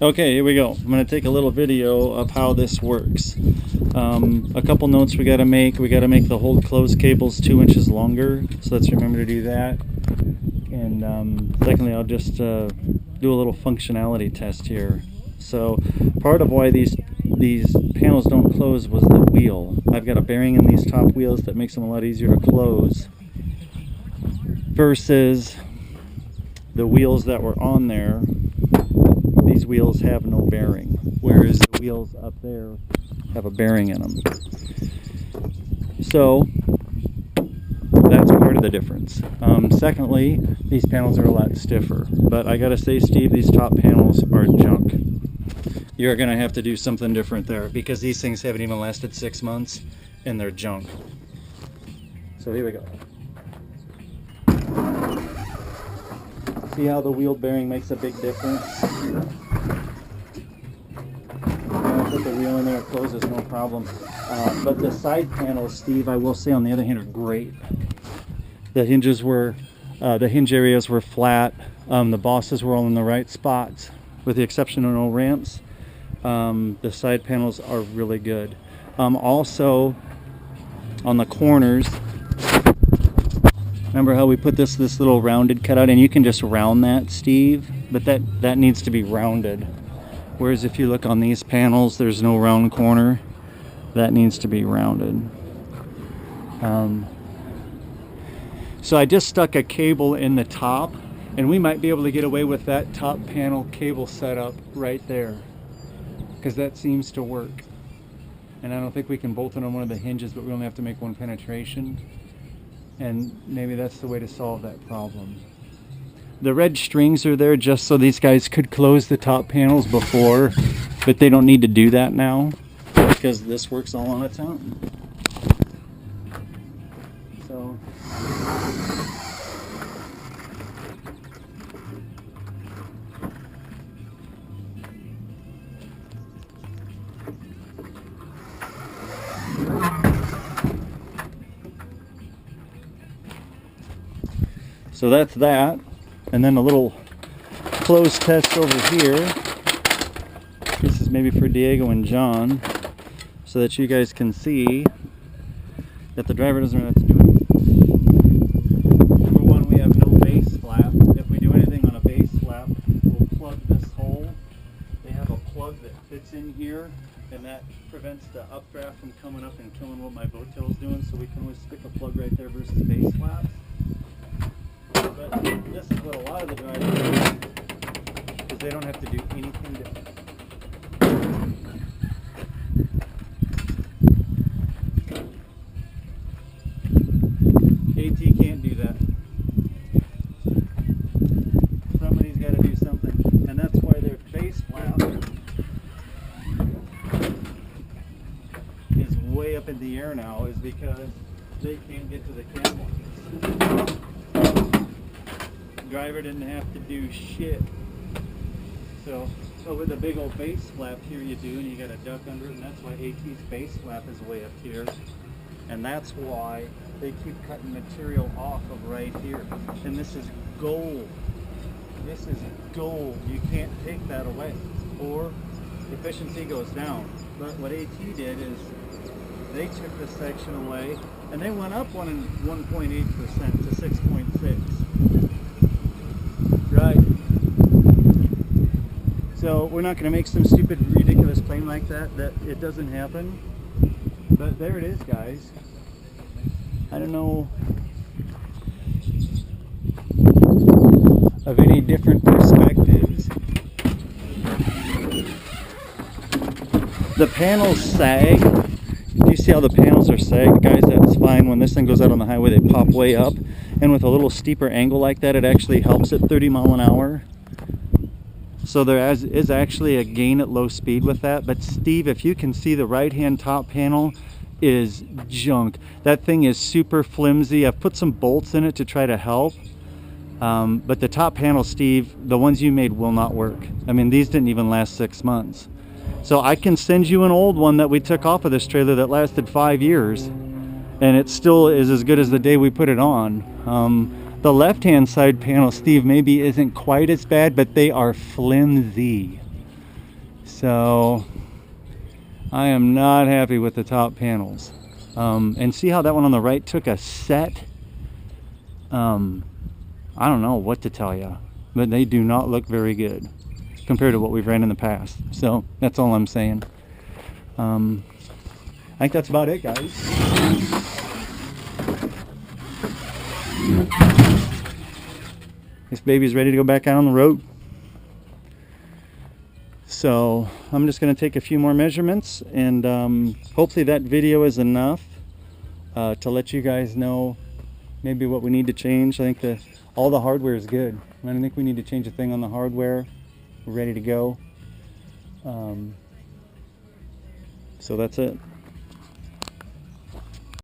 Okay, here we go. I'm going to take a little video of how this works. A couple notes we got to make. We got to make the hold close cables 2 inches longer, so let's remember to do that. And secondly, I'll just do a little functionality test here. So part of why these panels don't close was the wheel. I've got a bearing in these top wheels that makes them a lot easier to close versus the wheels that were on there. These wheels have no bearing, whereas the wheels up there have a bearing in them. So that's part of the difference. Secondly, these panels are a lot stiffer, but I gotta say, Steve, these top panels are junk. You're gonna have to do something different there because these things haven't even lasted 6 months and they're junk. So here we go. See how the wheel bearing makes a big difference? Put the wheel in there, it closes, no problem. But the side panels, Steve, I will say on the other hand, are great. The hinges were, the hinge areas were flat. The bosses were all in the right spots, with the exception of no ramps. The side panels are really good. Also, on the corners, remember how we put this little rounded cutout, and you can just round that, Steve, but that needs to be rounded. Whereas if you look on these panels, there's no round corner. That needs to be rounded. So I just stuck a cable in the top, and we might be able to get away with that top panel cable setup right there, because that seems to work. And I don't think we can bolt it on one of the hinges, but we only have to make one penetration. And maybe that's the way to solve that problem. The red strings are there just so these guys could close the top panels before, but they don't need to do that now because this works all on its own. So that's that. And then a little close test over here. This is maybe for Diego and John, so that you guys can see that the driver doesn't really have to do anything. Number one, we have no base flap. If we do anything on a base flap, we'll plug this hole. They have a plug that fits in here, and that prevents the updraft from coming up and killing what my boat tail's doing, so we can always stick a plug right there versus base flaps. But this is what a lot of the drivers do, because they don't have to do anything different. AT can't do that. Somebody's got to do something, and that's why their base flap is way up in the air now, is because they can't get to the cam. Driver didn't have to do shit. So with a big old base flap here you do, and you got to duck under it, and that's why AT's base flap is way up here. And that's why they keep cutting material off of right here. And this is gold. This is gold. You can't take that away, or efficiency goes down. But what AT did is they took this section away, and they went up 1.8% to 6.6. Right. So we're not going to make some stupid, ridiculous plane like that it doesn't happen. But there it is, guys. I don't know of any different perspectives. The panels sag. You see how the panels are sagged, guys? That's fine. When this thing goes out on the highway, they pop way up. And with a little steeper angle like that, it actually helps at 30 mile an hour. So there is actually a gain at low speed with that. But Steve, if you can see, the right-hand top panel is junk. That thing is super flimsy. I've put some bolts in it to try to help. But the top panel, Steve, the ones you made will not work. I mean, these didn't even last 6 months. So I can send you an old one that we took off of this trailer that lasted 5 years, and it still is as good as the day we put it on. The left-hand side panel, Steve, maybe isn't quite as bad, but they are flimsy. So I am not happy with the top panels. And see how that one on the right took a set? I don't know what to tell you, but they do not look very good compared to what we've ran in the past. So that's all I'm saying. I think that's about it, guys. This baby's ready to go back out on the road. So I'm just going to take a few more measurements, and hopefully that video is enough to let you guys know maybe what we need to change. I think all the hardware is good. I don't think we need to change a thing on the hardware. We're ready to go. So that's it.